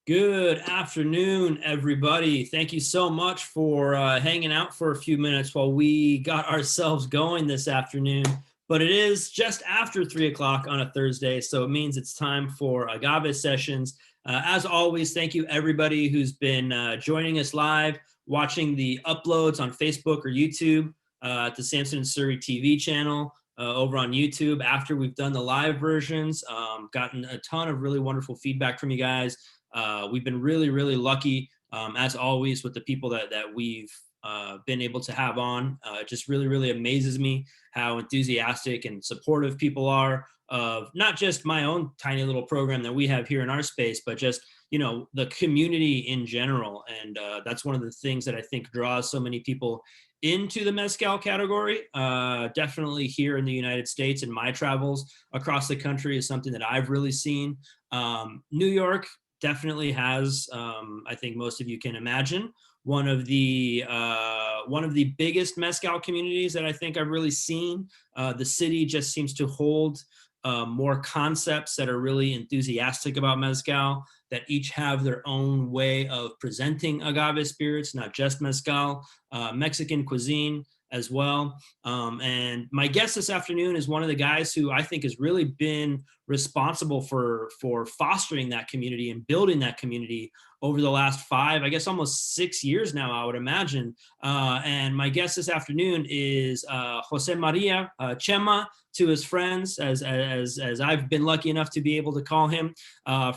Good afternoon, everybody. Thank you so much for hanging out for a few minutes while we got ourselves going this afternoon. But it is just after 3 o'clock on a Thursday, so it means it's time for Agave sessions. As always, thank you everybody who's been joining us live, watching the uploads on Facebook or YouTube at the Samson and Surrey TV channel. Over on YouTube after we've done the live versions. Gotten a ton of really wonderful feedback from you guys. We've been really, really lucky, as always, with the people that we've been able to have on. It just really, really amazes me how enthusiastic and supportive people are of not just my own tiny little program that we have here in our space, but just, the community in general. And that's one of the things that I think draws so many people into the Mezcal category. Definitely here in the United States and my travels across the country is something that I've really seen. New York definitely has, I think most of you can imagine, one of the biggest Mezcal communities that I think I've really seen. The city just seems to hold more concepts that are really enthusiastic about Mezcal, that each have their own way of presenting agave spirits, not just Mezcal, Mexican cuisine as well. And my guest this afternoon is one of the guys who I think has really been responsible for fostering that community and building that community over the last 5, I guess almost 6 years now, I would imagine. And my guest this afternoon is José María Chema, to his friends, as I've been lucky enough to be able to call him,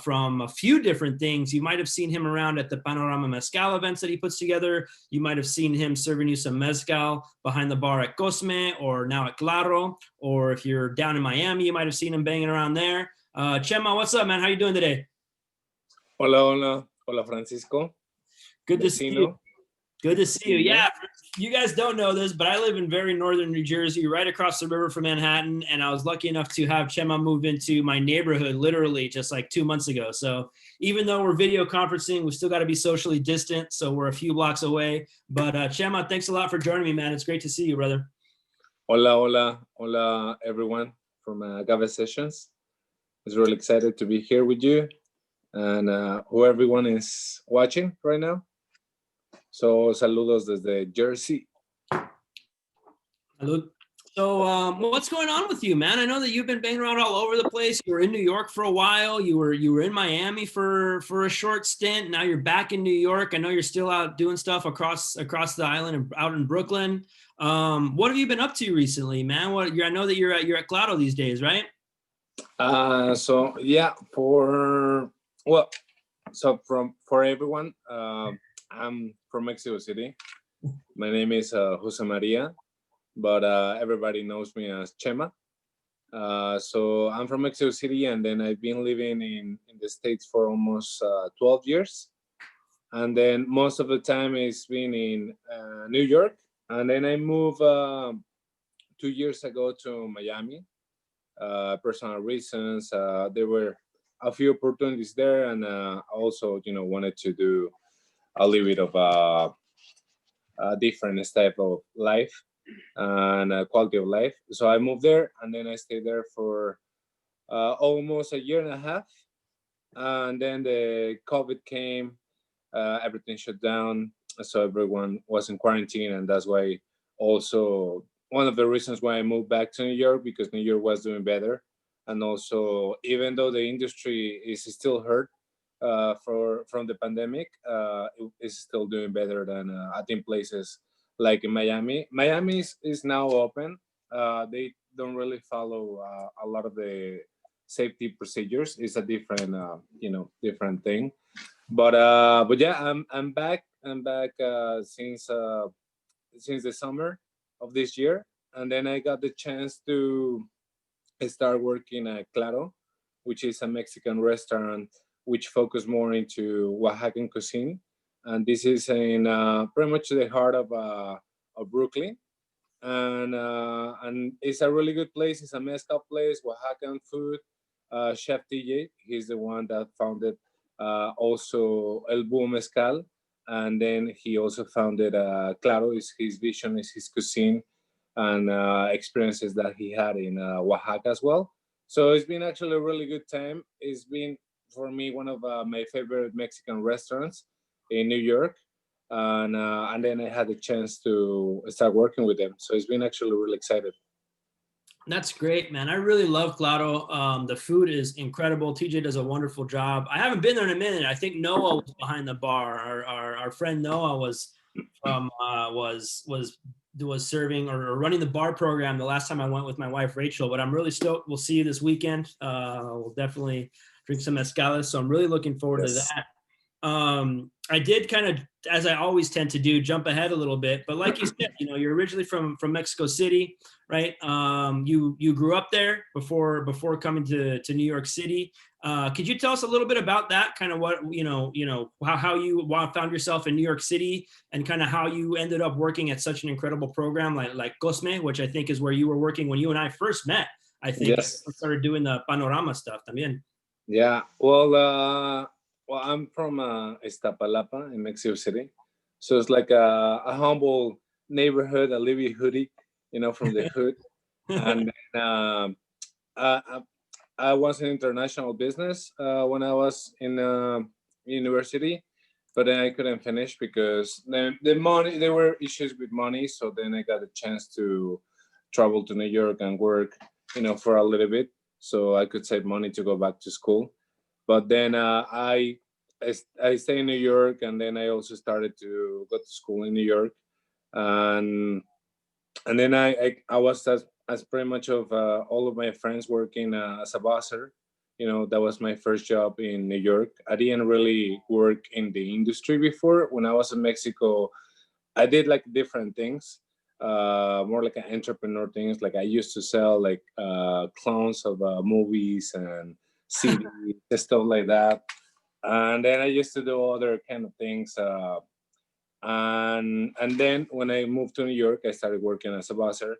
from a few different things. You might have seen him around at the Panorama Mezcal events that he puts together. You might have seen him serving you some Mezcal behind the bar at Cosme, or now at Claro, or if you're down in Miami, you might have seen him banging around there. Chema, what's up, man? How you doing today? Hola, Francisco. Good to see you. Good to see you. Yeah, you guys don't know this, but I live in very northern New Jersey, right across the river from Manhattan, and I was lucky enough to have Chema move into my neighborhood literally just like 2 months ago. So even though we're video conferencing, we still got to be socially distant, so we're a few blocks away. But Chema, thanks a lot for joining me, man. It's great to see you, brother. Hola, everyone from Agave Sessions. I was really excited to be here with you and who everyone is watching right now. So, saludos desde Jersey. Salud. So, what's going on with you, man? I know that you've been banging around all over the place. You were in New York for a while. You were in Miami for a short stint. Now you're back in New York. I know you're still out doing stuff across the island and out in Brooklyn. What have you been up to recently, man? I know that you're at Claro these days, right? For everyone, I'm from Mexico City. My name is José María, but everybody knows me as Chema. So I'm from Mexico City, and then I've been living in the States for almost 12 years. And then most of the time it's been in New York. And then I moved 2 years ago to Miami. Personal reasons. There were a few opportunities there, and also, wanted to do a little bit of a different type of life and quality of life. So I moved there, and then I stayed there for almost a year and a half. And then the COVID came, everything shut down, so everyone was in quarantine, and that's why also one of the reasons why I moved back to New York, because New York was doing better. And also, even though the industry is still hurt from the pandemic, it is still doing better than I think places like in Miami. Miami is now open. They don't really follow a lot of the safety procedures. It's a different, different thing. But yeah, I'm back. I'm back since the summer of this year, and then I got the chance to start working at Claro, which is a Mexican restaurant which focus more into Oaxacan cuisine, and this is in pretty much the heart of Brooklyn, and it's a really good place. It's a mezcal place, Oaxacan food. Chef DJ, he's the one that founded also El Búho Mezcal, and then he also founded Claro. Is his vision, is his cuisine, and experiences that he had in Oaxaca as well. So it's been actually a really good time. It's been for me one of my favorite Mexican restaurants in New York, and then I had the chance to start working with them. So it's been actually really excited. That's great, man. I really love Claro. The food is incredible. TJ does a wonderful job. I haven't been there in a minute. I think Noah was behind the bar. Our friend Noah was from was serving or running the bar program the last time I went with my wife Rachel. But I'm really stoked. We'll see you this weekend. We'll definitely drink some mezcales. So I'm really looking forward to that. I did kind of, as I always tend to do, jump ahead a little bit. But like you said, you're originally from Mexico City, right? You grew up there before coming to New York City. Could you tell us a little bit about that? Kind of what how you found yourself in New York City, and kind of how you ended up working at such an incredible program like Cosme, which I think is where you were working when you and I first met. I think Yes. started doing the Panorama stuff también. Yeah. Well, I'm from Iztapalapa in Mexico City, so it's like a humble neighborhood, a living hoodie, from the hood. And then, I, I was in international business when I was in university, but then I couldn't finish because the money, there were issues with money. So then I got a chance to travel to New York and work, for a little bit, so I could save money to go back to school. But then I stay in New York, and then I also started to go to school in New York, and then I was as pretty much of all of my friends working as a busser. That was my first job in New York. I didn't really work in the industry before. When I was in Mexico, I did like different things, more like an entrepreneur things. Like I used to sell like clones of movies and CDs and stuff like that. And then I used to do other kind of things. And then when I moved to New York, I started working as a busser.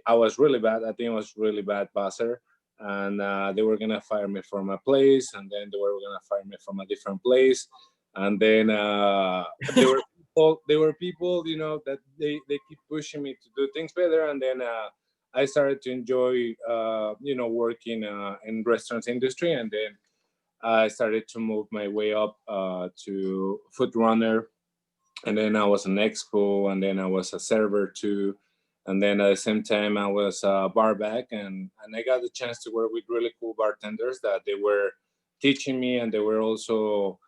I was really bad. I think I was really bad busser, and they were gonna fire me from a place, and then they were gonna fire me from a different place, and then there were people. There were people, that they keep pushing me to do things better, and then I started to enjoy, working in restaurants industry, and then I started to move my way up to food runner, and then I was an expo, and then I was a server too, and then at the same time I was a bar back, and I got the chance to work with really cool bartenders that they were teaching me, and they were also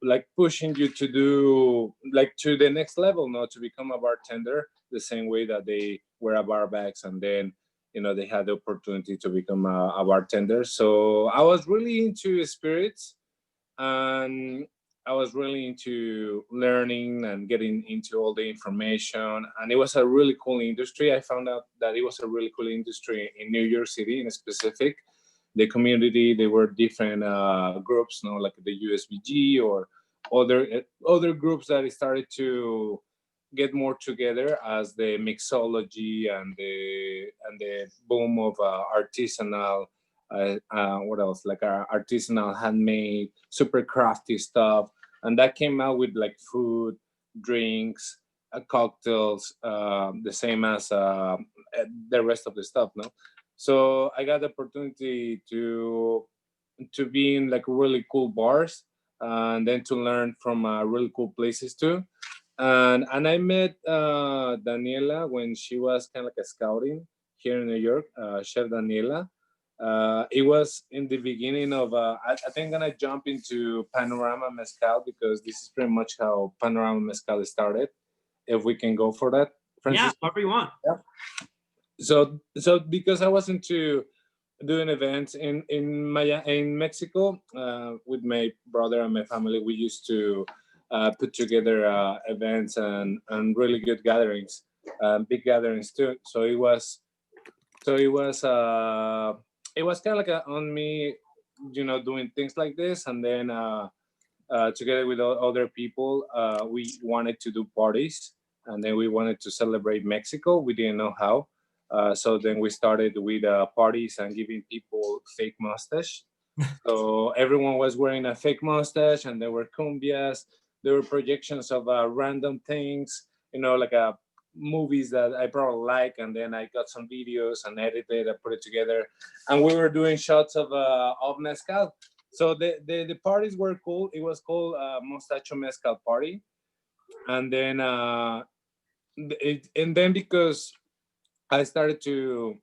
like pushing you to do like to the next level, not to become a bartender the same way that they were a bar backs, and then they had the opportunity to become a bartender. So I was really into spirits, and I was really into learning and getting into all the information. And it was a really cool industry. I found out that it was a really cool industry in New York City in specific. The community, they were different groups, like the USBG or other groups that started to get more together as the mixology and the boom of artisanal, what else, like artisanal handmade super crafty stuff, and that came out with like food, drinks, cocktails, the same as the rest of the stuff, no. So I got the opportunity to be in like really cool bars, and then to learn from really cool places too. And I met Daniela when she was kind of like a scouting here in New York, Chef Daniela. It was in the beginning of, I think I'm gonna jump into Panorama Mezcal, because this is pretty much how Panorama Mezcal started. If we can go for that, Yeah, Francis. whatever you want. Yeah. So because I was into doing events in Mexico with my brother and my family, we used to put together events and really good gatherings, big gatherings too. So it was kind of like on me, doing things like this, and then together with other people, we wanted to do parties, and then we wanted to celebrate Mexico. We didn't know how, so then we started with parties and giving people fake mustache. So everyone was wearing a fake mustache, and there were cumbias, there were projections of random things, like movies that I probably like, and then I got some videos and edited and put it together, and we were doing shots of mezcal. So the parties were cool. It was called Mostacho Mezcal Party. And then because I started to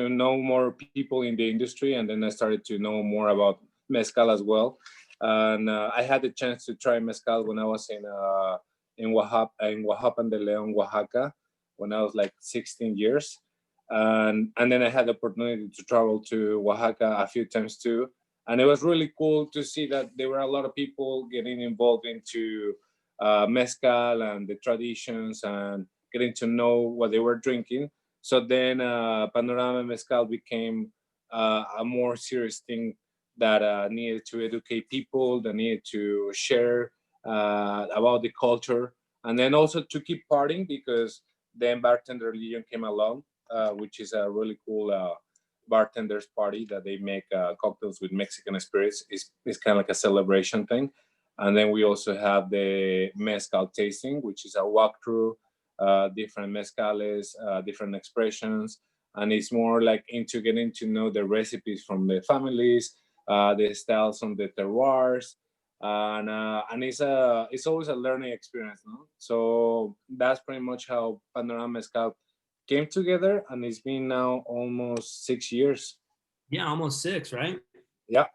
know more people in the industry, and then I started to know more about mezcal as well. And I had the chance to try mezcal when I was in Oaxaca de León, Oaxaca, when I was like 16 years. And then I had the opportunity to travel to Oaxaca a few times too. And it was really cool to see that there were a lot of people getting involved into mezcal and the traditions and getting to know what they were drinking. So then Panorama Mezcal became a more serious thing that needed to educate people, that needed to share about the culture, and then also to keep partying, because then Bartender Legion came along, which is a really cool bartenders party that they make cocktails with Mexican spirits. It's kind of like a celebration thing. And then we also have the mezcal tasting, which is a walkthrough, different mezcales, different expressions, and it's more like into getting to know the recipes from the families, the styles on the terroirs, and it's always a learning experience, no? So that's pretty much how Panorama Mezcal came together, and it's been now almost 6 years. Yeah, almost 6, right? Yeah.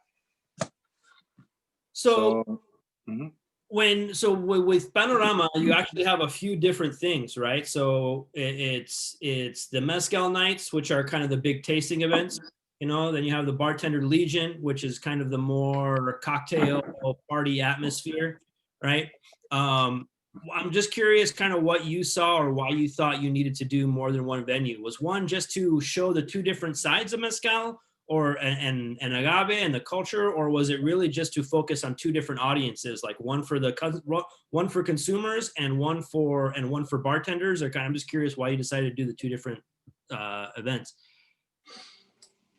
So mhm. with Panorama, you actually have a few different things, right? So it's the mezcal nights, which are kind of the big tasting events, you know. Then you have the Bartender Legion, which is kind of the more cocktail party atmosphere, right? I'm just curious, kind of what you saw or why you thought you needed to do more than one venue. Was one just to show the two different sides of mezcal, or and agave and the culture, or was it really just to focus on two different audiences, like one for consumers and one for bartenders? Or I'm just curious why you decided to do the two different events.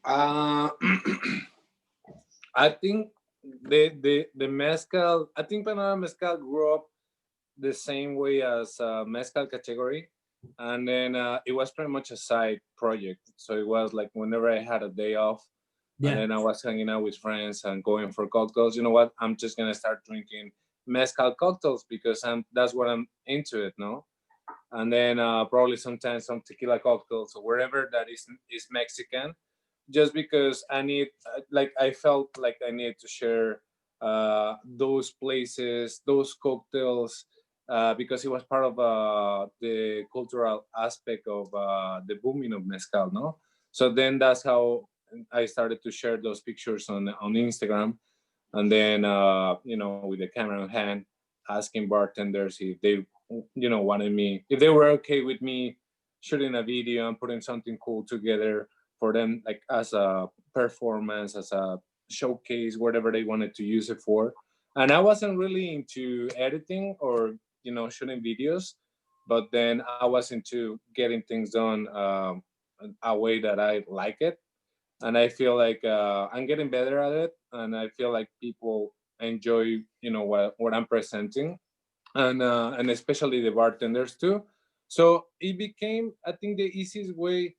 I think the mezcal. I think Panorama Mezcal grew up the same way as mezcal category, and then it was pretty much a side project. So it was like whenever I had a day off, Yeah. and then I was hanging out with friends and going for cocktails. You know what? I'm just gonna start drinking mezcal cocktails because that's what I'm into it, no? And then probably sometimes some tequila cocktails or wherever that is Mexican, just because I need, like, I felt like I needed to share those places, those cocktails, because it was part of the cultural aspect of the booming of mezcal, no? So then that's how I started to share those pictures on Instagram, and then with the camera in hand, asking bartenders if they wanted me, if they were okay with me shooting a video and putting something cool together for them, like as a performance, as a showcase, whatever they wanted to use it for. And I wasn't really into editing or shooting videos, but then I was into getting things done a way that I like it, and I feel like I'm getting better at it, and I feel like people enjoy what I'm presenting, and especially the bartenders too. So it became, I think, the easiest way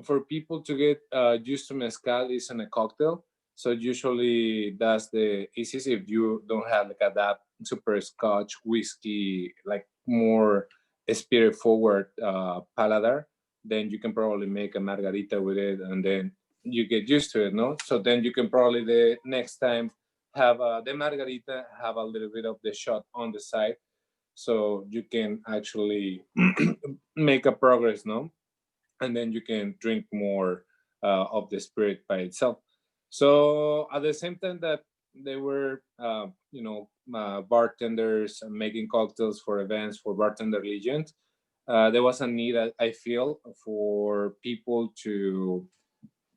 for people to get used to mezcal is in a cocktail. So usually that's the easiest if you don't have like that super scotch whiskey, like more spirit forward paladar. Then you can probably make a margarita with it, and then you get used to it, no? So then you can probably the next time have the margarita, have a little bit of the shot on the side, so you can actually make a progress, no? And then you can drink more of the spirit by itself. So at the same time that they were, bartenders making cocktails for events for Bartender Legion, there was a need, I feel, for people to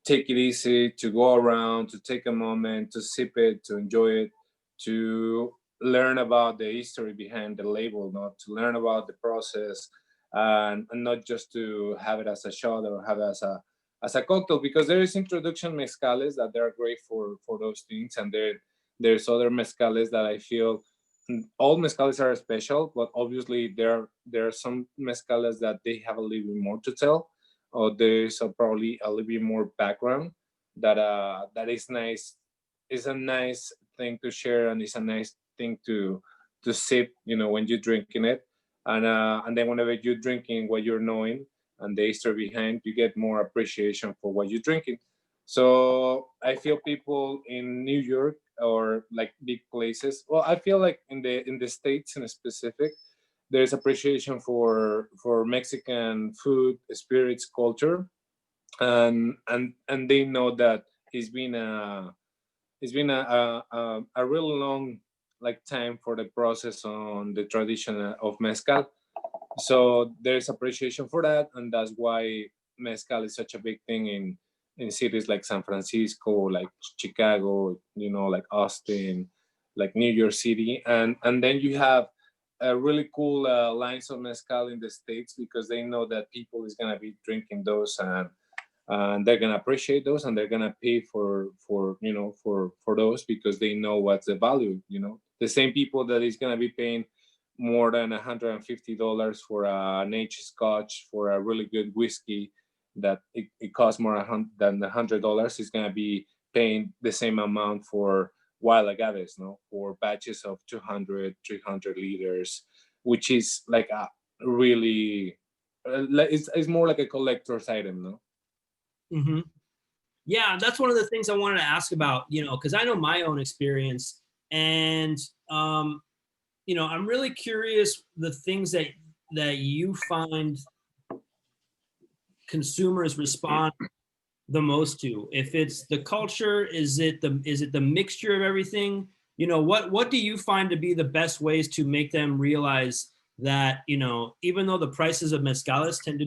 take it easy, to go around, to take a moment, to sip it, to enjoy it, to learn about the history behind the label, not to learn about the process, and not just to have it as a shot or have it as a cocktail, because there is introduction mezcales that they're great for those things, and there's other mezcales that I feel all mezcales are special, but obviously there are some mezcales that they have a little bit more to tell, or there's probably a little bit more background that is nice it's a nice thing to share, and it's a nice thing to sip, when you're drinking it. And then whenever you're drinking what you're knowing and the history behind, you get more appreciation for what you're drinking. So I feel people in New York or like big places. Well, I feel like in the States in specific, there's appreciation for Mexican food, spirits, culture, and they know that it's been a a real long like time for the process on the tradition of mezcal. So there's appreciation for that, and that's why mezcal is such a big thing in cities like San Francisco, like Chicago, like Austin, like New York City. And then you have really cool lines of mezcal in the States, because they know that people is going to be drinking those, and they're gonna appreciate those, and they're gonna pay for those, because they know what's the value. The same people that is gonna be paying more than $150 for an aged Scotch, for a really good whiskey that it costs more than $100, is gonna be paying the same amount for wild agaves, no, for batches of 200, 300 liters, which is like a really it's more like a collector's item, no. Hmm. Yeah, that's one of the things I wanted to ask about, because I know my own experience, and I'm really curious the things that you find consumers respond the most to. If it's the culture, is it the mixture of everything? What do you find to be the best ways to make them realize that, even though the prices of mezcales tend to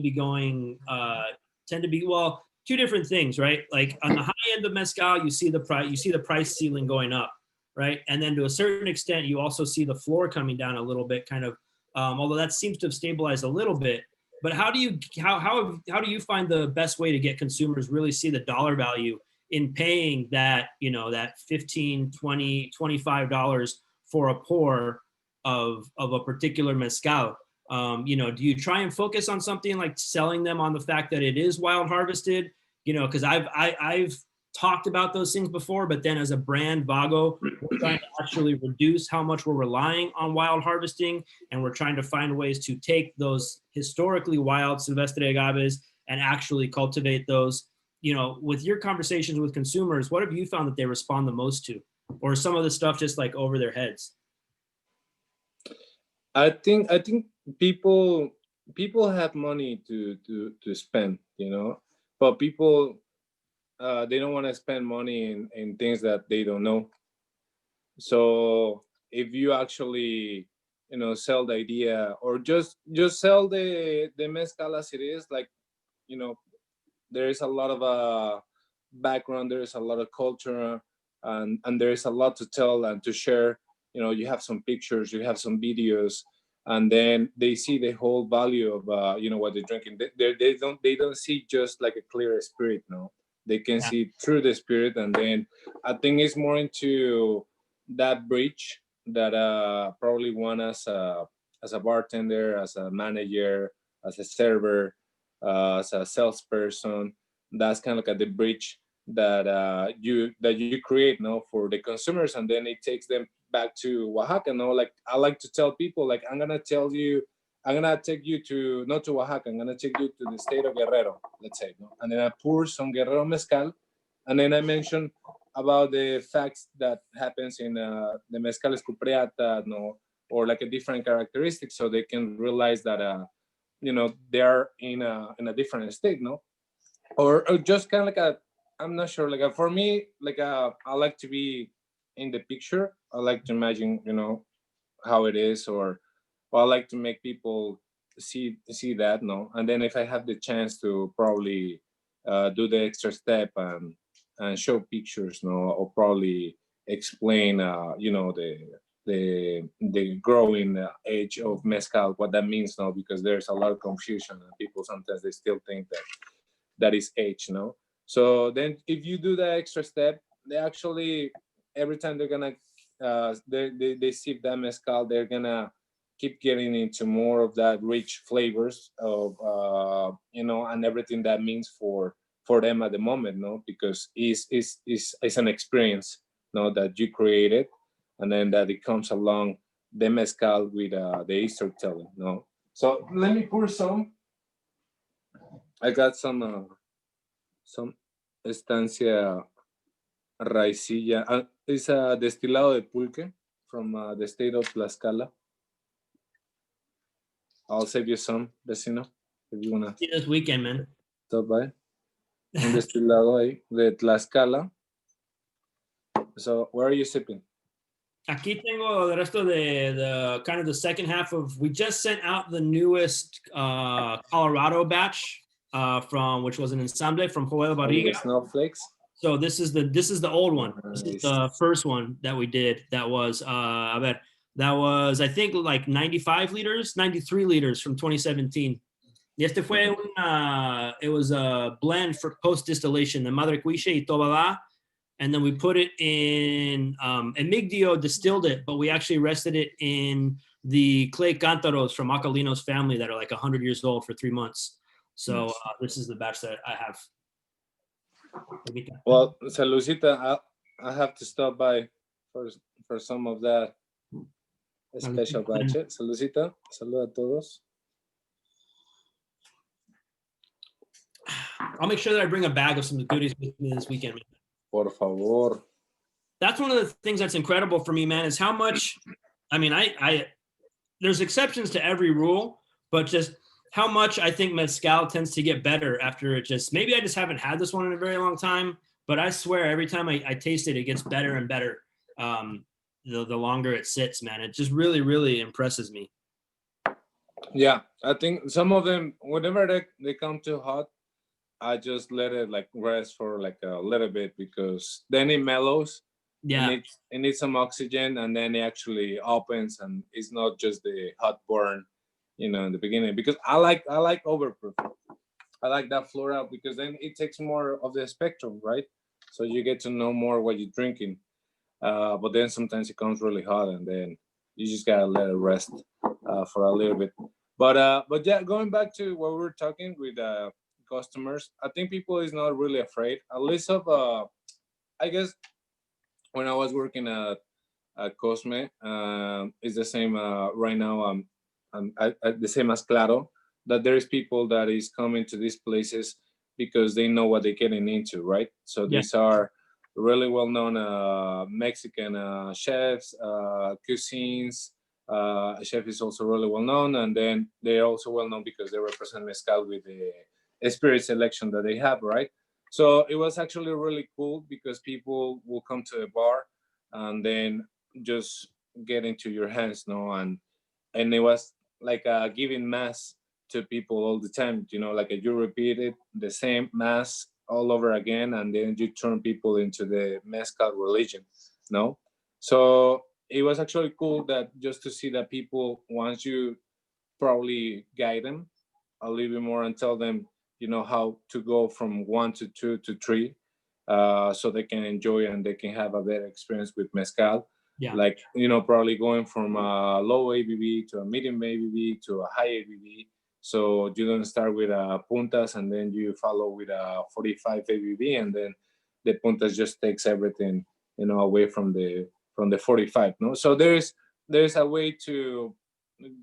be, well, two different things, right? Like on the high end of mezcal, you see the price ceiling going up, right? And then to a certain extent, you also see the floor coming down a little bit, kind of, although that seems to have stabilized a little bit. But how do you find the best way to get consumers really see the dollar value in paying that 15, 20, $25 for a pour of a particular mezcal? Do you try and focus on something like selling them on the fact that it is wild harvested? Because I've talked about those things before, but then as a brand, Vago, we're trying to actually reduce how much we're relying on wild harvesting, and we're trying to find ways to take those historically wild Silvestre agaves and actually cultivate those. With your conversations with consumers, what have you found that they respond the most to, or some of the stuff just like over their heads? I think people have money to spend, but people they don't want to spend money in things that they don't know. So if you actually sell the idea, or just sell the mezcal as it is, like, you know there is a lot of background, there is a lot of culture, and there is a lot to tell and to share. You have some pictures, you have some videos, and then they see the whole value of what they're drinking. They don't see just like a clear spirit, no. They can Yeah. see through the spirit. And then I think it's more into that bridge that probably one as a bartender, as a manager, as a server, as a salesperson. That's kind of like the bridge that you create, no, for the consumers, and then it takes them back to Oaxaca. No, like I like to tell people, like I'm gonna take you to, not to Oaxaca, I'm gonna take you to the state of Guerrero, let's say, no, and then I pour some Guerrero mezcal, and then I mention about the facts that happens in the mezcal escupriata, no, or like a different characteristic, so they can realize that they are in a different state, no, or just kind of like I'm not sure, like for me, like I like to be in the picture. I like to imagine how it is, or I like to make people see that, no. And then if I have the chance to probably do the extra step and show pictures, no, or probably explain the growing age of mezcal, what that means, no, because there's a lot of confusion, and people sometimes they still think that is age, no. So then if you do the extra step, they actually, every time they're gonna they sip that mezcal, they're gonna keep getting into more of that rich flavors of and everything that means for them at the moment, no, because it's an experience. no, that you created, and then that it comes along the mezcal with the storytelling, no. So let me pour some. I got some estancia raicilla. It's a destilado de pulque from the state of Tlaxcala. I'll save you some, vecino, if you wanna See you this weekend, man. stop by. Un destilado ahí de Tlaxcala. So where are you sipping? Aquí tengo el resto de the kind of the second half of. We just sent out the newest Colorado batch from which was an ensamble from Joel Barriga. Snowflakes. So this is the old one. This is Nice. the first one that we did. That was that was I think like 95 liters, 93 liters from 2017. Y este fue it was a blend for post distillation, the Madre Cuiche y Tobalá. And then we put it in, Emigdio distilled it, but we actually rested it in the clay cántaros from Acalino's family that are like 100 years old for 3 months. So this is the batch that I have. Well, Saludcita, I have to stop by for some of that special batch. Saludcita, salud a todos. I'll make sure that I bring a bag of some goodies with me this weekend, man. Por favor. That's one of the things that's incredible for me, man, is how much, I mean, I there's exceptions to every rule, but just how much I think mezcal tends to get better after it just, maybe I just haven't had this one in a very long time, but I swear every time I taste it, it gets better and better. The longer it sits, man, it just really, really impresses me. Yeah, I think some of them, whenever they come too hot, I just let it like rest for like a little bit, because then it mellows. Yeah. It needs some oxygen, and then it actually opens, and it's not just the hot burn, in the beginning. Because I like overproof. I like that floral, because then it takes more of the spectrum, right? So you get to know more what you're drinking. But then sometimes it comes really hot, and then you just gotta let it rest for a little bit. But yeah, going back to what we were talking with customers, I think people is not really afraid, at least of I guess when I was working at Cosme, it's the same right now. The same as Claro, that there is people that is coming to these places because they know what they're getting into, right? So these are really well-known Mexican chefs, cuisines. A chef is also really well-known, and then they're also well-known because they represent mezcal with the spirit selection that they have, right? So it was actually really cool, because people will come to the bar and then just get into your hands, and it was like giving mass to people all the time, like you repeat it, the same mass all over again, and then you turn people into the mezcal religion, no? So it was actually cool that just to see that people, once you probably guide them a little bit more and tell them, how to go from 1 to 2 to 3, so they can enjoy and they can have a better experience with mezcal. Yeah. Like, probably going from a low ABV to a medium ABV to a high ABV. So you don't start with puntas and then you follow with a 45 ABV, and then the puntas just takes everything, away from the 45. No, so there's a way to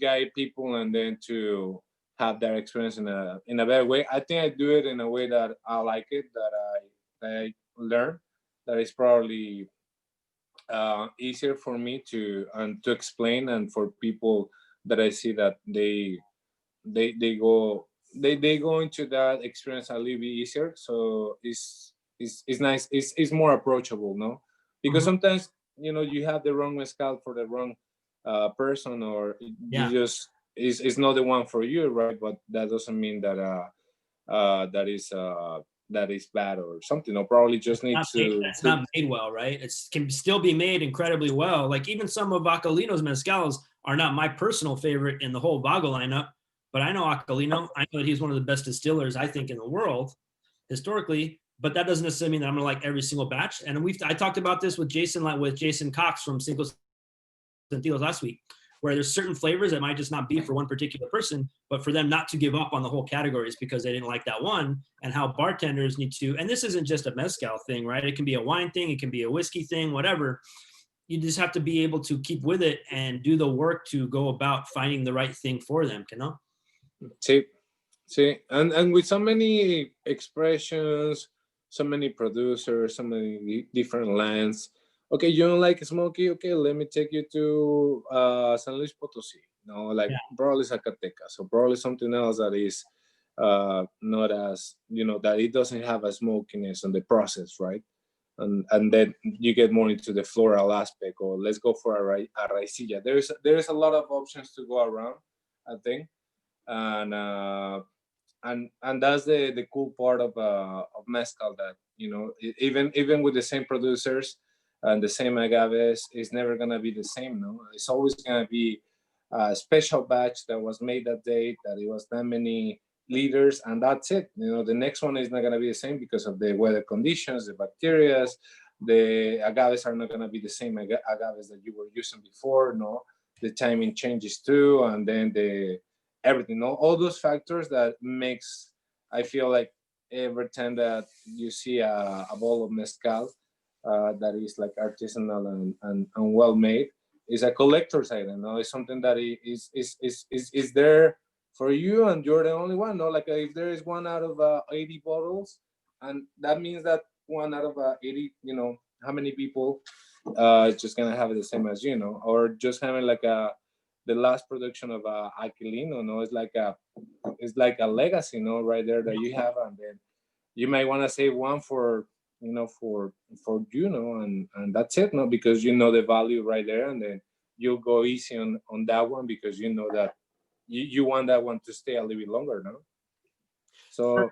guide people and then to have that experience in a better way. I think I do it in a way that I like it, that I learn, that is probably easier for me to explain, and for people that I see that they go into that experience a little bit easier. So it's nice. It's more approachable, no? Because sometimes you have the wrong mezcal for the wrong person, or you just it's not the one for you, right? But that doesn't mean that that is bad or something. Or probably just it's not made well, right? It can still be made incredibly well. Like even some of Acalino's mezcals are not my personal favorite in the whole Vago lineup, but I know Acalino. I know that he's one of the best distillers, I think, in the world historically. But that doesn't necessarily mean that I'm gonna like every single batch. And I talked about this with Jason Cox from Cinco Sentidos last week. where there's certain flavors that might just not be for one particular person, but for them not to give up on the whole categories because they didn't like that one, and how bartenders need to, and this isn't just a mezcal thing, right? It can be a wine thing, it can be a whiskey thing, whatever. You just have to be able to keep with it and do the work to go about finding the right thing for them, you know? Sí, sí, and with so many expressions, so many producers, so many different lands. Okay, you don't like smoky? Okay, let me take you to San Luis Potosí. No, like Yeah. probably Zacatecas, or probably something else that is not as, that it doesn't have a smokiness on the process, right? And then you get more into the floral aspect, or let's go for a raicilla. There's a lot of options to go around, I think, and and that's the cool part of mezcal, that even with the same producers and the same agaves, it's never gonna be the same. No, it's always gonna be a special batch that was made that day, that it was that many liters, and that's it. The next one is not gonna be the same because of the weather conditions, the bacteria. The agaves are not gonna be the same agaves that you were using before. No, the timing changes too, and then the everything, all those factors that makes, I feel like every time that you see a bowl of mezcal that is like artisanal and well made, is a collector's item. No, it's something that is there for you, and you're the only one. No, like if there is one out of 80 bottles, and that means that one out of 80, how many people is just gonna have it the same as or just having like the last production of Aquilino. No, it's like a legacy, right there that you have, and then you might want to save one for and that's it, no, because the value right there, and then you'll go easy on that one, because that you want that one to stay a little bit longer, no. So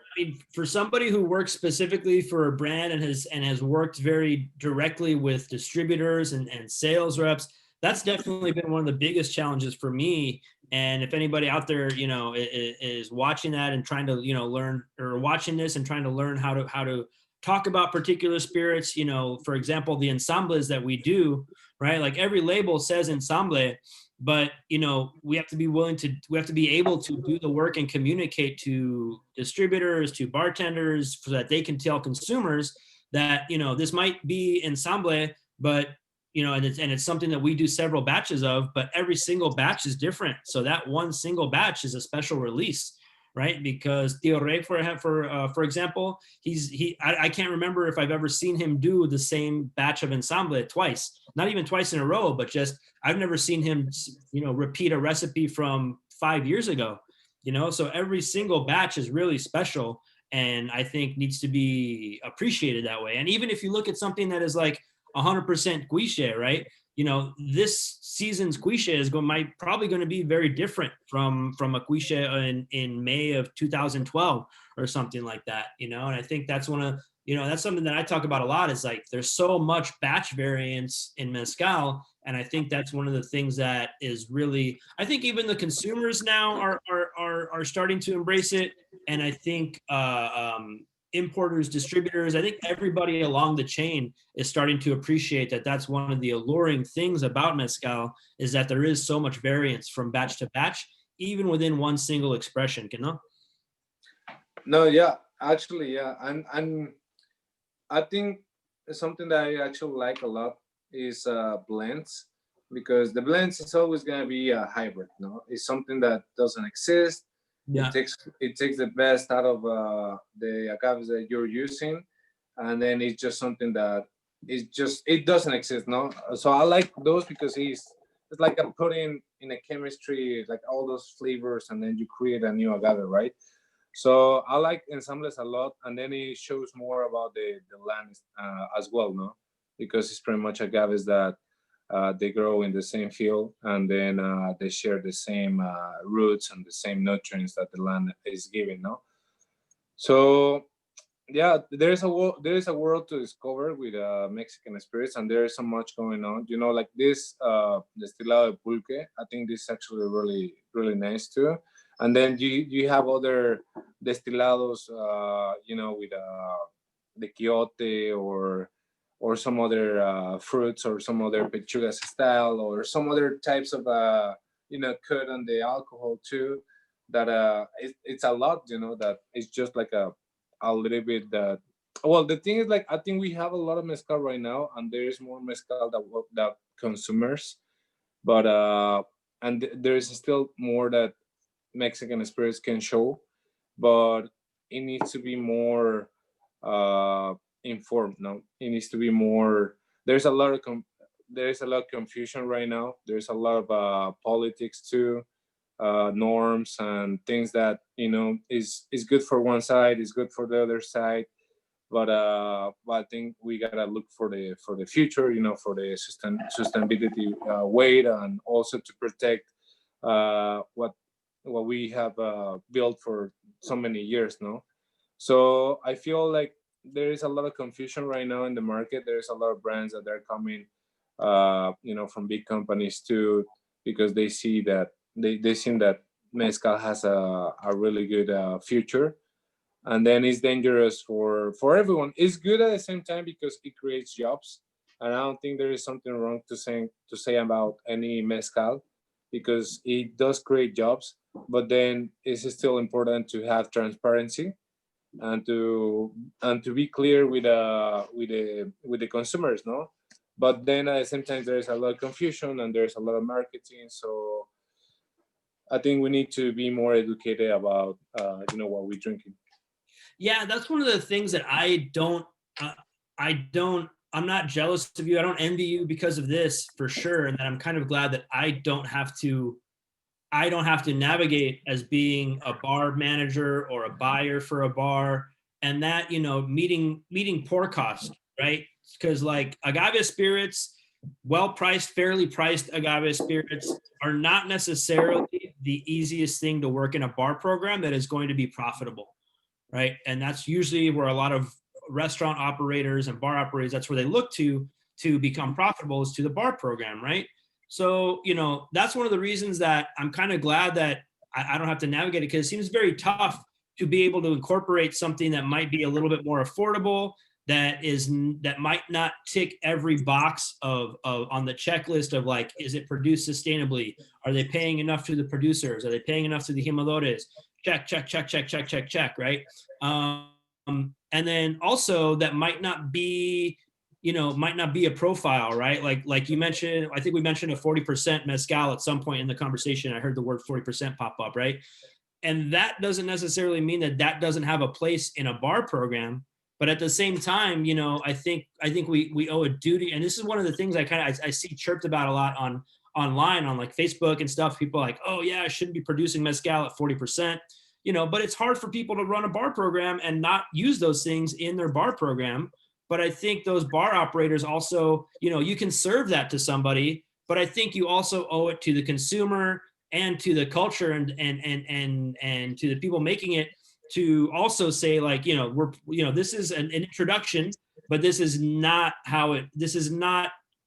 For somebody who works specifically for a brand and has worked very directly with distributors and sales reps, that's definitely been one of the biggest challenges for me. And if anybody out there, is watching that and trying to, learn, or watching this and trying to learn how to talk about particular spirits, for example, the ensembles that we do, right? Like every label says ensemble, but we have to be able to do the work and communicate to distributors, to bartenders, so that they can tell consumers that this might be ensemble, but and it's something that we do several batches of, but every single batch is different. So that one single batch is a special release, right? Because Tio Rey, for example, I can't remember if I've ever seen him do the same batch of ensemble twice, not even twice in a row, but just I've never seen him, repeat a recipe from 5 years ago, so every single batch is really special, and I think needs to be appreciated that way. And even if you look at something that is like 100% Guiche, right? This season's Guiche is probably going to be very different from a Guiche in May of 2012 or something like that, and I think that's that's something that I talk about a lot, is like there's so much batch variance in mezcal, and I think that's one of the things that is really, I think even the consumers now are starting to embrace it, and I think importers, distributors, I think everybody along the chain is starting to appreciate that. That's one of the alluring things about mezcal, is that there is so much variance from batch to batch, even within one single expression, No, yeah, actually, yeah, and I think something that I actually like a lot is blends, because the blends is always gonna be a hybrid. No, it's something that doesn't exist. Yeah. It takes the best out of the agaves that you're using, and then it's just something that it doesn't exist. No, so I like those, because it's like a putting in a chemistry, like all those flavors, and then you create a new agave, right? So I like ensembles a lot, and then it shows more about the land as well, no? Because it's pretty much agaves that they grow in the same field, and then they share the same roots and the same nutrients that the land is giving, no? So yeah, there is a world to discover with Mexican spirits, and there is so much going on. Like this destilado de pulque. I think this is actually really really nice too. And then you have other destilados, with the quiote, or or some other fruits, or some other pechuga style, or some other types of cut on the alcohol too. That it's a lot, that it's just like a little bit that. Well, the thing is, like, I think we have a lot of mezcal right now, and there is more mezcal that consumers, but there is still more that Mexican spirits can show, but it needs to be more uh, informed. No, it needs to be more. There's a lot of there is a lot of confusion right now. There's a lot of politics too, norms and things that is good for one side, is good for the other side. But I think we gotta look for the future, for the sustainability weight, and also to protect what we have built for so many years. No, so I feel like there is a lot of confusion right now in the market. There's a lot of brands that are coming, from big companies too, because they see that they see that mezcal has a really good future, and then it's dangerous for everyone. It's good at the same time because it creates jobs, and I don't think there is something wrong to say about any mezcal, because it does create jobs. But then it's still important to have transparency, and to be clear with the consumers, no. But then at the same time, there's a lot of confusion and there's a lot of marketing. So I think we need to be more educated about what we're drinking. Yeah, that's one of the things that I'm not jealous of you. I don't envy you because of this, for sure. And that I'm kind of glad that I don't have to navigate as being a bar manager or a buyer for a bar, and that, meeting pour cost, right? Because like agave spirits, well priced, fairly priced agave spirits are not necessarily the easiest thing to work in a bar program that is going to be profitable, right? And that's usually where a lot of restaurant operators and bar operators, that's where they look to become profitable, is to the bar program, right? So, that's one of the reasons that I'm kind of glad that I don't have to navigate it, because it seems very tough to be able to incorporate something that might be a little bit more affordable, that might not tick every box of on the checklist of, like, is it produced sustainably? Are they paying enough to the producers? Are they paying enough to the jimadores? Check, check, check, check, check, check, check, right? And then also that might not be a profile, right? Like you mentioned, I think we mentioned a 40% mezcal at some point in the conversation. I heard the word 40% pop up, right? And that doesn't necessarily mean that doesn't have a place in a bar program. But at the same time, I think we owe a duty. And this is one of the things I see chirped about a lot online on like Facebook and stuff. People are like, oh yeah, I shouldn't be producing mezcal at 40%. But it's hard for people to run a bar program and not use those things in their bar program. But I think those bar operators also, you can serve that to somebody, but I think you also owe it to the consumer and to the culture and to the people making it, to also say, like, this is an introduction, but this is not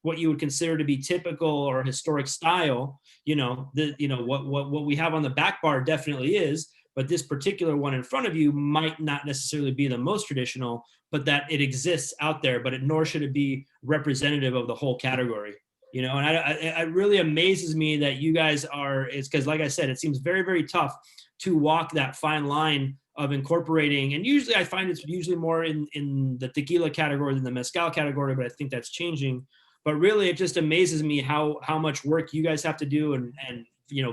what you would consider to be typical or historic style. What we have on the back bar definitely is, but this particular one in front of you might not necessarily be the most traditional, but that it exists out there, but nor should it be representative of the whole category. And it really amazes me that you guys it's because, like I said, it seems very, very tough to walk that fine line of incorporating. And usually I find it's usually more in the tequila category than the mezcal category, but I think that's changing. But really, it just amazes me how much work you guys have to do. And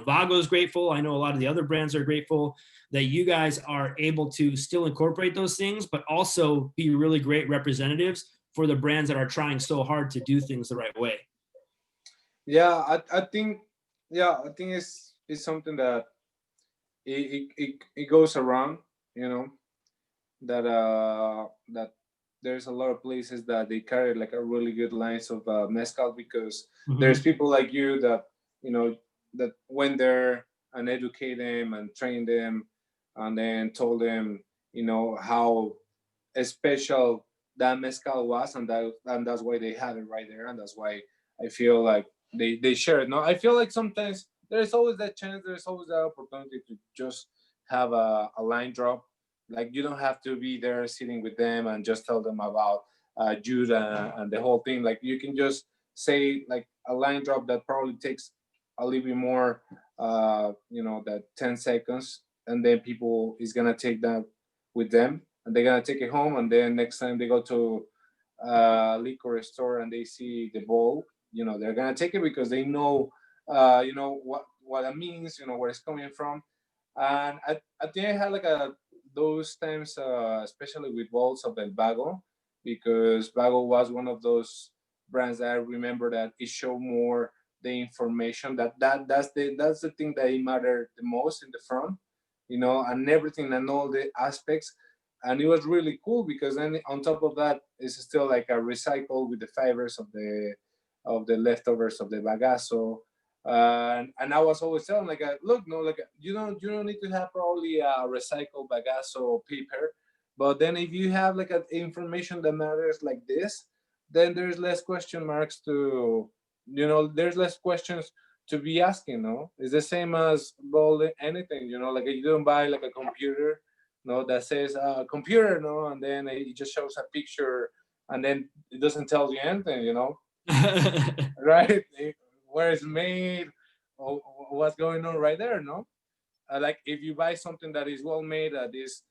Vago's grateful. I know a lot of the other brands are grateful that you guys are able to still incorporate those things, but also be really great representatives for the brands that are trying so hard to do things the right way. Yeah, I think it's something that it goes around, that there's a lot of places that they carry like a really good lines of mezcal, because there's people like you that that went there and educate them and train them, and then told them how special that mezcal was, and that's why they have it right there, and that's why I feel like they share it. No, I feel like sometimes there's always that chance, there's always that opportunity to just have a line drop. Like, you don't have to be there sitting with them and just tell them about juice and the whole thing. Like you can just say like a line drop that probably takes a little bit more, that 10 seconds, and then people is gonna take that with them, and they're gonna take it home, and then next time they go to a liquor store and they see the bowl, they're gonna take it because they know, what it means, where it's coming from. And I think I had like those times, especially with balls of El Vago, because Vago was one of those brands that I remember that it showed more the information that's the thing that it mattered the most in the front, and everything and all the aspects. And it was really cool because then on top of that it's still like a recycle with the fibers of the leftovers of the bagazo. And I was always telling like, look, no, like you don't need to have probably a recycled bagazo paper, but then if you have like information that matters like this, then there's less question marks to, there's less questions to be asking. No, it's the same as well anything. Like you don't buy like a computer, no, that says computer, no, and then it just shows a picture, and then it doesn't tell you anything. Right? Where it's made, or what's going on right there, no? Like if you buy something that is well made, that is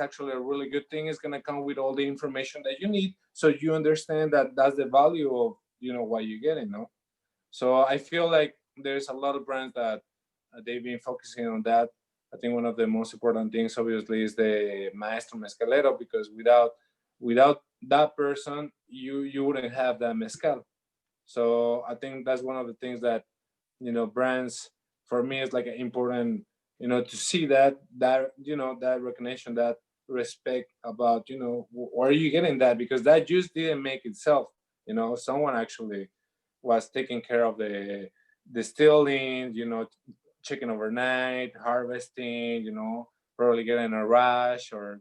actually a really good thing, it's gonna come with all the information that you need, so you understand that that's the value of what you're getting, no? So I feel like there's a lot of brands that they've been focusing on that. I think one of the most important things, obviously, is the maestro mezcalero, because without that person, you wouldn't have that mezcal. So I think that's one of the things that brands, for me, is like important, to see that recognition, that respect about where are you getting that, because that juice didn't make itself. Someone actually was taking care of the distilling, checking overnight, harvesting, probably getting a rush, or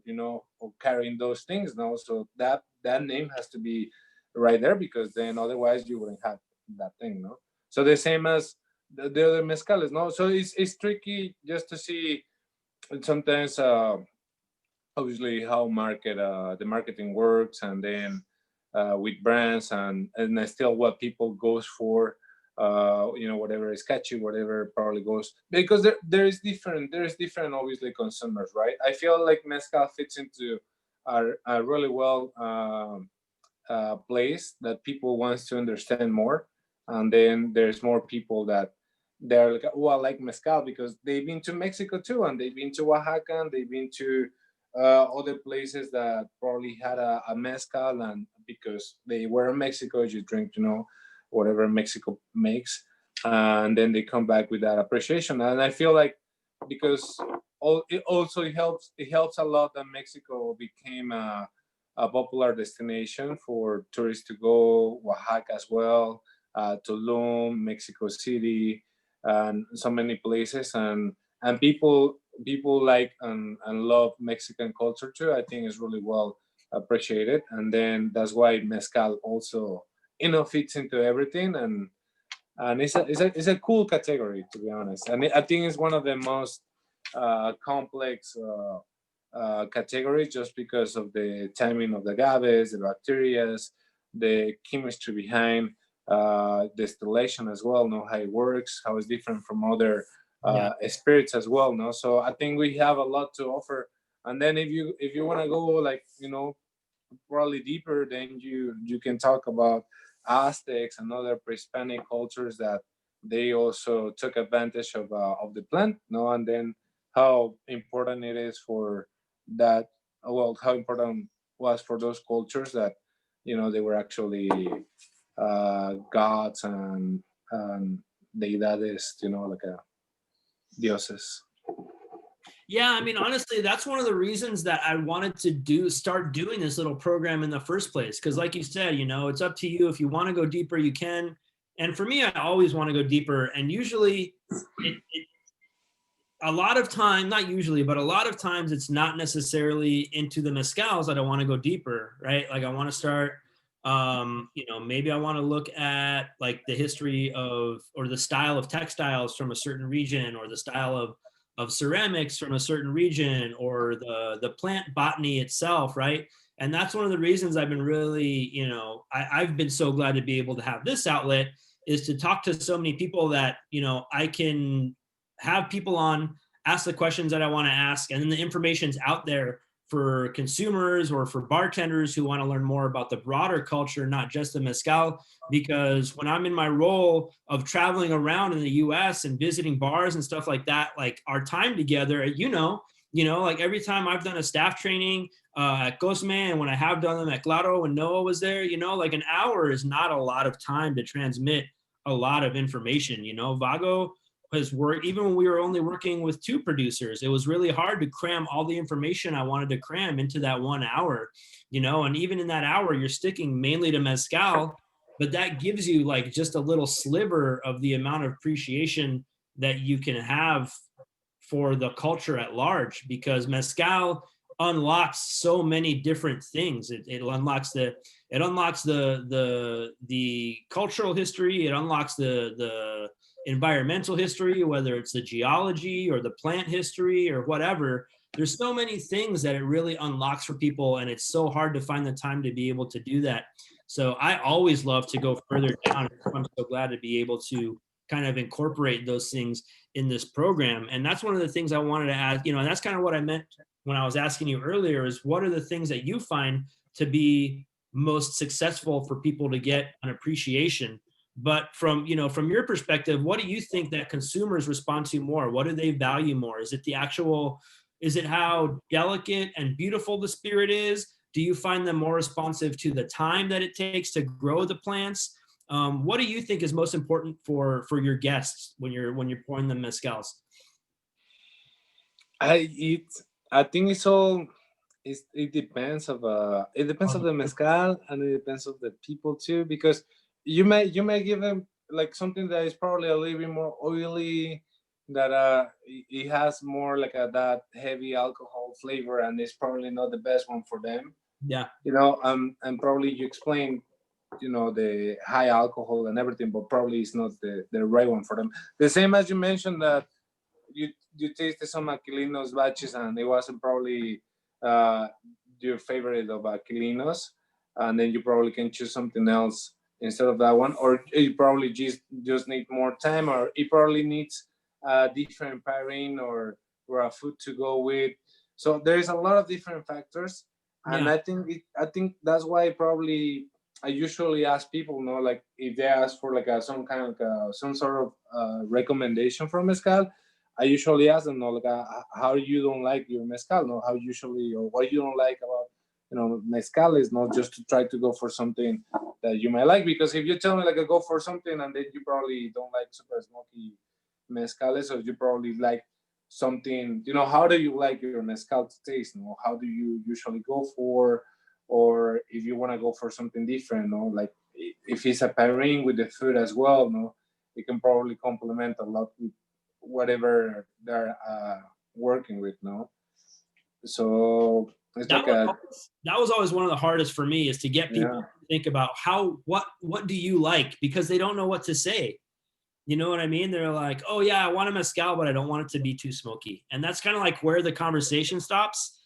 carrying those things. No, so that name has to be right there, because then otherwise you wouldn't have that thing. No, so the same as the other mezcales. No, so it's tricky just to see sometimes. Obviously, how the marketing works, and then with brands, and still what people goes for, whatever is catchy, whatever probably goes, because there is different obviously consumers, right? I feel like mezcal fits into a really well place that people wants to understand more, and then there's more people that they're like, oh, I like mezcal because they've been to Mexico too, and they've been to Oaxaca, and they've been to other places that probably had a mezcal, and because they were in Mexico, you drink, whatever Mexico makes, and then they come back with that appreciation. And I feel like because it helps a lot that Mexico became a popular destination for tourists to go, Oaxaca as well, Tulum, Mexico City, and so many places, and people like and love Mexican culture too. I think is really well appreciated, and then that's why mezcal also fits into everything, and it's a cool category, to be honest. And I think it's one of the most complex categories, just because of the timing of the agaves, the bacterias, the chemistry behind distillation as well. Know how it works, how it's different from other spirits as well. No, so I think we have a lot to offer. And then if you want to go like probably deeper, then you can talk about Aztecs and other pre-Hispanic cultures that they also took advantage of the plant. No, and then how important it is for that. Well, how important was for those cultures that they were actually gods and deidades, like a dioses. Yeah, I mean, honestly, that's one of the reasons that I wanted to start doing this little program in the first place. Because, like you said, it's up to you. If you want to go deeper, you can. And for me, I always want to go deeper. And usually, a lot of time, not usually, but a lot of times, it's not necessarily into the mezcals that I want to go deeper, right? Like I want to start. Maybe I want to look at like the history of or the style of textiles from a certain region, or the style of ceramics from a certain region, or the plant botany itself, right? And that's one of the reasons I've been really, I've been so glad to be able to have this outlet, is to talk to so many people that, I can have people on, ask the questions that I want to ask, and then the information's out there for consumers or for bartenders who want to learn more about the broader culture, not just the mezcal. Because when I'm in my role of traveling around in the US and visiting bars and stuff like that, like our time together, like every time I've done a staff training at Cosme, and when I have done them at Claro when Noah was there, like an hour is not a lot of time to transmit a lot of information. Vago has worked, even when we were only working with 2 producers, it was really hard to cram all the information I wanted to cram into that 1 hour, and even in that hour, you're sticking mainly to mezcal, but that gives you like just a little sliver of the amount of appreciation that you can have for the culture at large, because mezcal unlocks so many different things. It unlocks the cultural history. It unlocks the environmental history, whether it's the geology or the plant history or whatever. There's so many things that it really unlocks for people, and it's so hard to find the time to be able to do that. So I always love to go further down. I'm so glad to be able to kind of incorporate those things in this program. And that's one of the things I wanted to ask, and that's kind of what I meant when I was asking you earlier, is what are the things that you find to be most successful for people to get an appreciation? But from your perspective, what do you think that consumers respond to more? What do they value more? Is it how delicate and beautiful the spirit is? Do you find them more responsive to the time that it takes to grow the plants? What do you think is most important for your guests when you're pouring them mezcals? I think it's all it depends of the mezcal, and it depends of the people too, because you may give them like something that is probably a little bit more oily, that it has more like that heavy alcohol flavor, and it's probably not the best one for them. Yeah. And probably you explain, the high alcohol and everything, but probably it's not the right one for them. The same as you mentioned that you tasted some Aquilinos batches, and it wasn't probably uh, your favorite of Aquilinos, and then you probably can choose something else instead of that one, or you probably just need more time, or it probably needs a different pairing, or a food to go with. So there's a lot of different factors, and Yeah. I think that's why probably I usually ask people, like if they ask for like some kind of some sort of recommendation from mezcal, I usually ask them, like how you don't like your mezcal, how usually, or what you don't like about mezcal, is not just to try to go for something that you might like, because if you tell me like I go for something and then you probably don't like super smoky mezcales, or you probably like something, how do you like your mezcal to taste? How do you usually go for, or if you want to go for something different, like if it's a pairing with the food as well, it can probably complement a lot with whatever they're working with, so it's That like was that was always one of the hardest for me, is to get people yeah. to think about what do you like, because they don't know what to say. You know what I mean? They're like, oh yeah, I want a mezcal, but I don't want it to be too smoky. And that's kind of like where the conversation stops.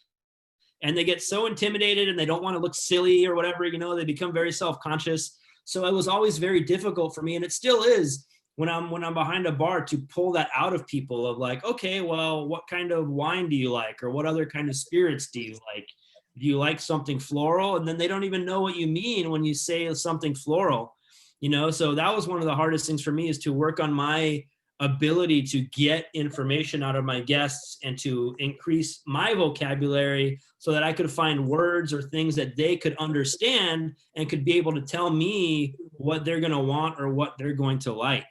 And they get so intimidated and they don't want to look silly or whatever, they become very self-conscious. So it was always very difficult for me, and it still is when I'm behind a bar, to pull that out of people, of like, okay, well, what kind of wine do you like? Or what other kind of spirits do you like? Do you like something floral? And then they don't even know what you mean when you say something floral. So that was one of the hardest things for me, is to work on my ability to get information out of my guests and to increase my vocabulary, so that I could find words or things that they could understand and could be able to tell me what they're going to want or what they're going to like.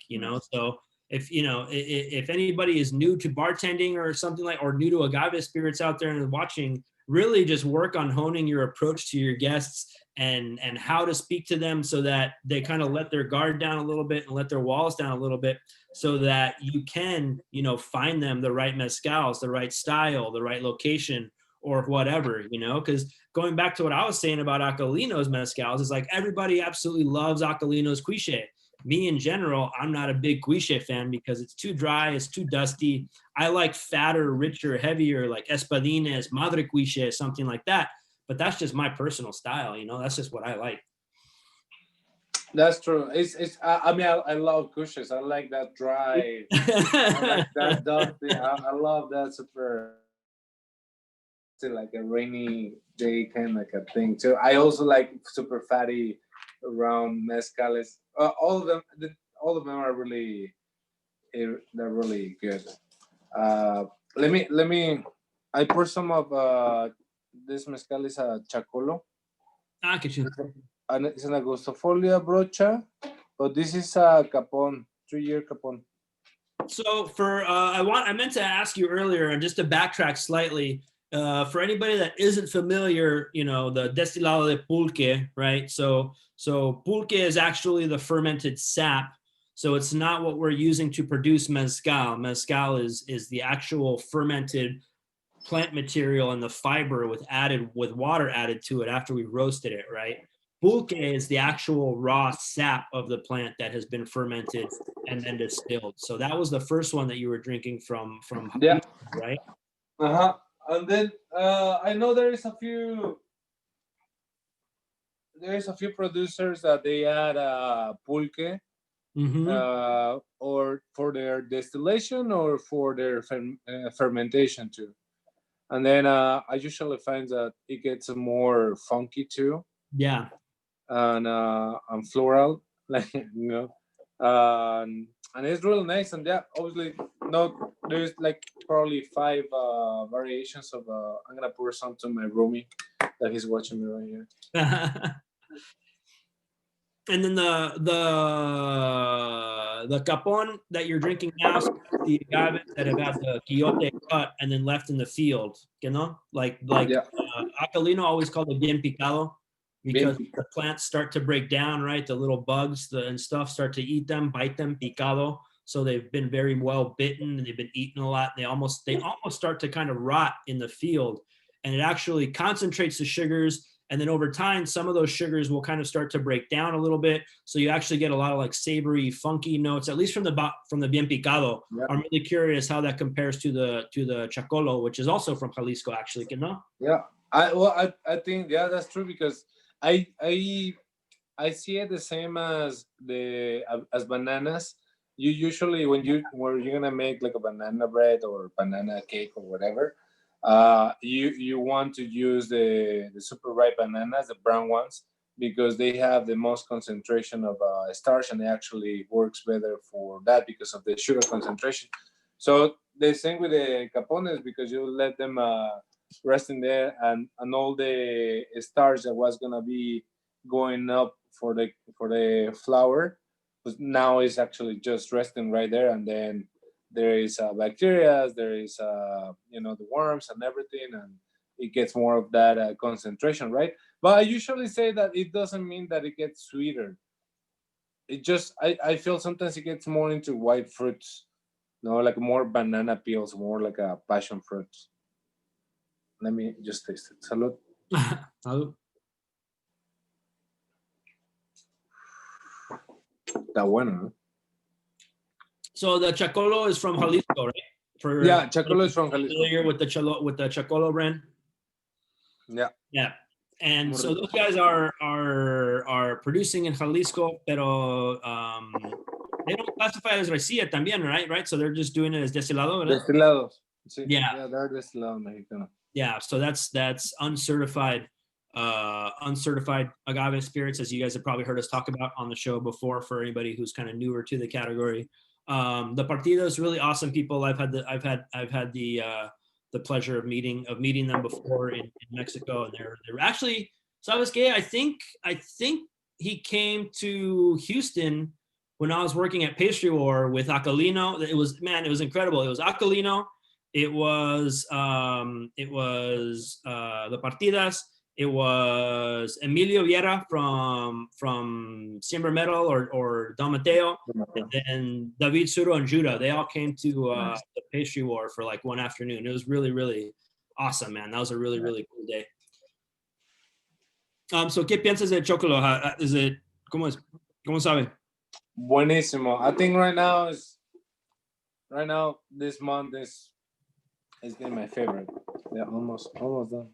So if anybody is new to bartending or something like, or new to agave spirits out there and is watching, really just work on honing your approach to your guests, and how to speak to them, so that they kind of let their guard down a little bit and let their walls down a little bit, so that you can, find them the right mezcals, the right style, the right location, or whatever, because going back to what I was saying about Aquilinos mezcals, is like everybody absolutely loves Aquilinos Quiche. Me in general, I'm not a big Quiche fan, because it's too dry, it's too dusty. I like fatter, richer, heavier, like Espadines, Madre Quiche, something like that. but that's just my personal style. You know, that's just what I like. That's true. I mean, I love kushes. I like that dry. I like that dusty. I love that super, like a rainy day kind of like a thing too. I also like super fatty around mezcales. All of them, all of them are really, they're really good. Uh, let me. I pour some of this mezcal is a chacolo. Ah, que chido. And it's an Agustofolia brocha, but this is a capon, 3-year capon. So I meant to ask you earlier, and just to backtrack slightly, for anybody that isn't familiar, you know, the destilado de pulque, right? So pulque is actually the fermented sap. So it's not what we're using to produce mezcal. Mezcal is the actual fermented plant material and the fiber with water added to it after we roasted it, right? Pulque is the actual raw sap of the plant that has been fermented and then distilled. So that was the first one that you were drinking from Yeah. right? Uh-huh. And then I know there is a few producers that they add pulque or for their distillation or for their fermentation too. And then I usually find that it gets more funky too. Yeah. And floral, like and it's really nice. And yeah, obviously, no, there's like probably 5 variations of. I'm gonna pour some to my roomie that he's watching me right here. And then the capon that you're drinking now, so the agave that have had the quiote cut and then left in the field, you know, like Yeah. Acalino always called it bien picado, because the plants start to break down, right? The little bugs and stuff start to eat them, bite them, picado. So they've been very well bitten and they've been eaten a lot. And they almost start to kind of rot in the field, and it actually concentrates the sugars. And then over time, some of those sugars will kind of start to break down a little bit. So you actually get a lot of like savory, funky notes, at least from the bien picado. Yeah. I'm really curious how that compares to the chacolo, which is also from Jalisco, actually. You know? Yeah, I think that's true, because I see it the same as bananas. You usually when you're gonna make like a banana bread or banana cake or whatever, you want to use the super ripe bananas, the brown ones, because they have the most concentration of starch, and it actually works better for that because of the sugar concentration. So the same with the capones, because you let them rest in there, and all the starch that was gonna be going up for the flour, but now is actually just resting right there, and then there is bacteria, there is the worms and everything, and it gets more of that concentration, right? But I usually say that it doesn't mean that it gets sweeter. It just I feel sometimes it gets more into white fruits, like more banana peels, more like a passion fruit. Let me just taste it. Salud. Salud. Está bueno, ¿no? So the chacolo is from Jalisco, right? Chacolo is from Jalisco. Familiar with the chacolo brand? Yeah. Yeah. And so those guys are producing in Jalisco, pero they don't classify it as raicilla también, right? So they're just doing it as destilado, ¿verdad? Destilados. Sí. Yeah, they're destilado mexicano. Yeah, so that's uncertified agave spirits, as you guys have probably heard us talk about on the show before. For anybody who's kind of newer to the category, the Partidos, really awesome people. I've had the pleasure of meeting them before in Mexico, and they're actually, ¿sabes qué? I think he came to Houston when I was working at Pastry War with Acalino. It was incredible. It was Acalino. It was the Partidas. It was Emilio Vieira from Siembra Metal or Don Mateo, and David Suro and Judah. They all came to the Pastry War for like one afternoon. It was really, really awesome, man. That was a really, really cool day. So, ¿qué piensas de Chocolo? ¿Cómo sabe? Buenísimo. I think right now this month is getting my favorite. Yeah, almost done.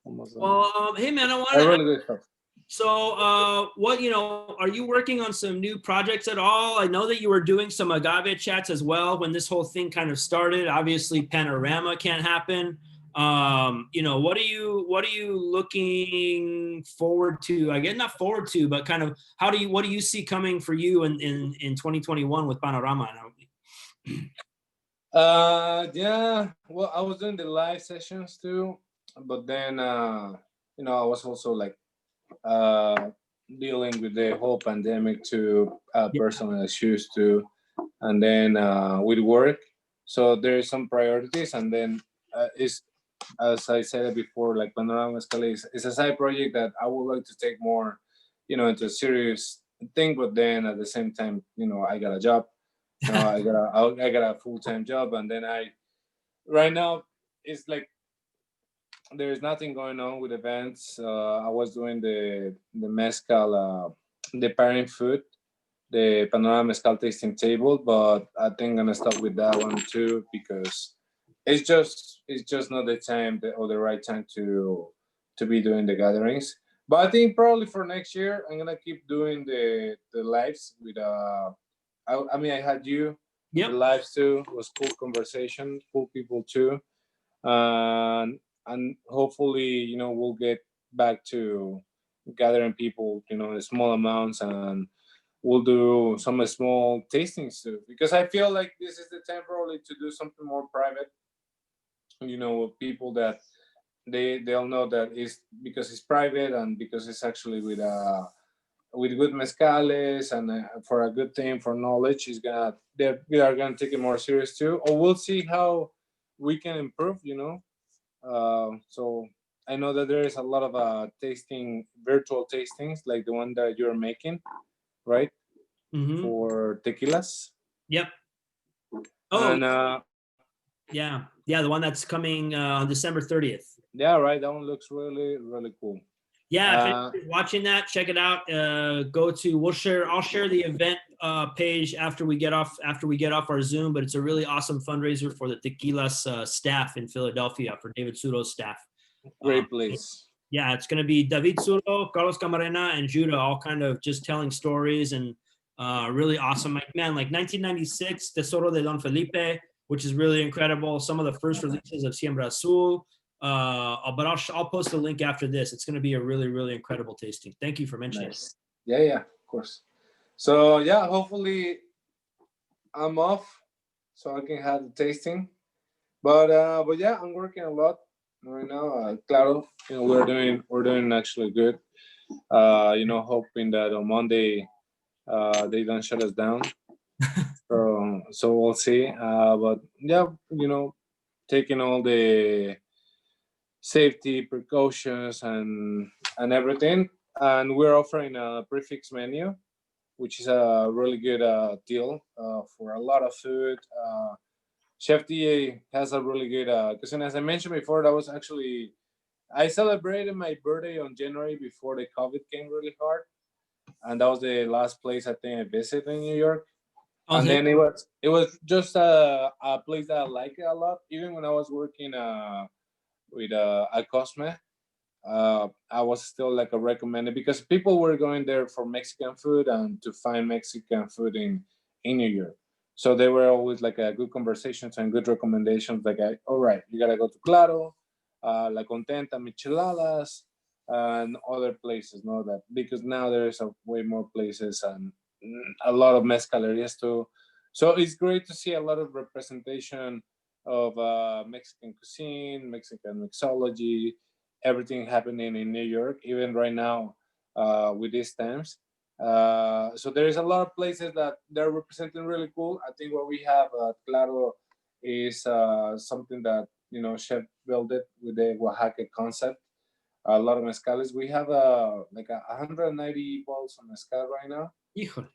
Almost done. Well, hey man, I want A to. really good stuff. So, what are you working on some new projects at all? I know that you were doing some Agave chats as well when this whole thing kind of started. Obviously, Panorama can't happen. What are you looking forward to? I guess not forward to, but kind of what do you see coming for you in 2021 with Panorama? Yeah. Well, I was doing the live sessions too, but then I was also like uh dealing with the whole pandemic to Yeah. personal issues too, and then with work. So there's some priorities, and then it's as I said before, like Panorama Mezcal is a side project that I would like to take more, into a serious thing. But then at the same time, I got a job. I got a full time job, and then right now it's like there's nothing going on with events. I was doing the mezcal, the pairing food, the Panorama Mezcal tasting table, but I think I'm gonna stop with that one too because it's just not the time or the right time to be doing the gatherings. But I think probably for next year I'm gonna keep doing the lives with I mean I had you the Yep. lives too. It was cool conversation, cool people too, and hopefully we'll get back to gathering people in small amounts, and we'll do some small tastings too because I feel like this is the time probably to do something more private, with people that they'll know that it's because it's private and because it's actually with good mezcales and for a good thing for knowledge is gonna they are gonna take it more serious too, or we'll see how we can improve. So I know that there is a lot of virtual tastings like the one that you're making, right? Mm-hmm. For tequilas. Yep. Oh, And yeah. Yeah. The one that's coming on December 30th. yeah, right. That one looks really, really cool. Yeah, if anybody's watching that, check it out. I'll share the event page after we get off our Zoom, but it's a really awesome fundraiser for the Tequilas staff in Philadelphia, for David Suro's staff. Great place. Yeah, it's going to be David Suro, Carlos Camarena, and Judah all kind of just telling stories and really awesome. Like 1996, Tesoro de Don Felipe, which is really incredible. Some of the first releases of Siembra Azul. But I'll post a link after this. It's going to be a really, really incredible tasting. Thank you for mentioning Nice. Yeah, of course. So yeah, hopefully I'm off so I can have the tasting. But yeah, I'm working a lot right now. Claro, we're doing actually good. Hoping that on Monday they don't shut us down. So we'll see. But yeah, taking all the safety precautions and everything. And we're offering a prefix menu, which is a really good deal for a lot of food. Chef DA has a really good because as I mentioned before, that was actually I celebrated my birthday on January before the COVID came really hard, and that was the last place I think I visited in New York. And then it was just a place that I like it a lot. Even when I was working with at Cosme, I was still like a recommended because people were going there for Mexican food and to find Mexican food in New York. So they were always like a good conversations and good recommendations. Like, all right, you gotta go to Claro, La Contenta, Micheladas, and other places. No, that because now there's a way more places and a lot of mezcalerías too. So it's great to see a lot of representation of Mexican cuisine, Mexican mixology, everything happening in New York, even right now with these times. So there is a lot of places that they're representing really cool. I think what we have at Claro is something that Chef built it with the Oaxaca concept. A lot of mezcales. We have like 190 balls of mezcal right now. Híjole.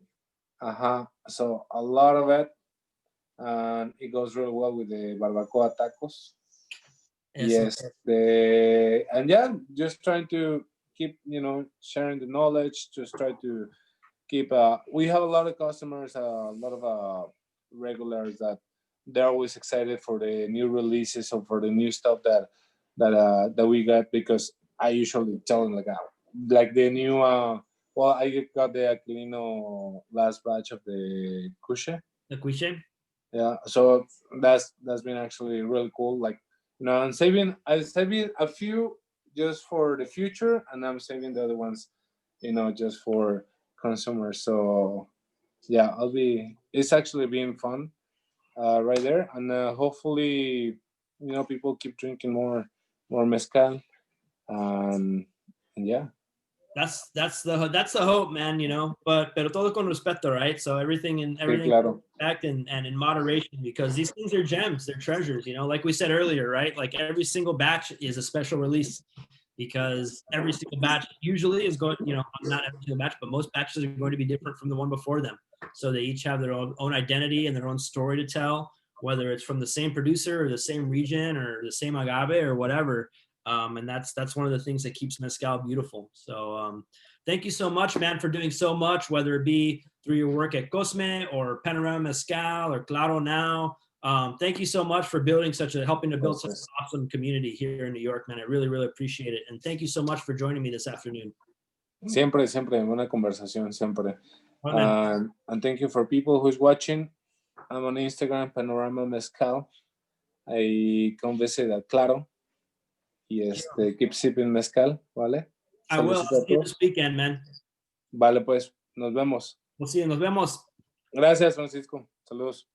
So a lot of it, and it goes really well with the barbacoa tacos. Yes, and yeah, just trying to keep sharing the knowledge. Just try to keep. We have a lot of customers, a lot of regulars that they're always excited for the new releases or for the new stuff that we got because I usually tell them like the new. Well, I got the Aquilino last batch of the Kushe. The Quiche. Yeah, so that's been actually really cool. Like, I'm saving a few just for the future, and I'm saving the other ones, just for consumers. So yeah, it's actually been fun right there, and hopefully, people keep drinking more mezcal, and yeah. That's the hope, man. Pero todo con respeto, right? So everything Sí, in claro. respect and in moderation, because these things are gems, they're treasures. Like we said earlier, right? Like every single batch is a special release, because every single batch usually is going, not every single batch, but most batches are going to be different from the one before them. So they each have their own identity and their own story to tell, whether it's from the same producer or the same region or the same agave or whatever. And that's one of the things that keeps mezcal beautiful. So thank you so much, man, for doing so much, whether it be through your work at Cosme or Panorama Mezcal or Claro now. Thank you so much for helping to build such an awesome community here in New York, man. I really, really appreciate it. And thank you so much for joining me this afternoon. Siempre, buena conversación, siempre. Well, and thank you for people who's watching. I'm on Instagram, Panorama Mezcal. Ahí come visit a Claro. Y keep sipping mezcal, ¿vale? I will. I'll see you this weekend, man. Vale, pues, nos vemos. We'll see you. Nos vemos. Gracias, Francisco. Saludos.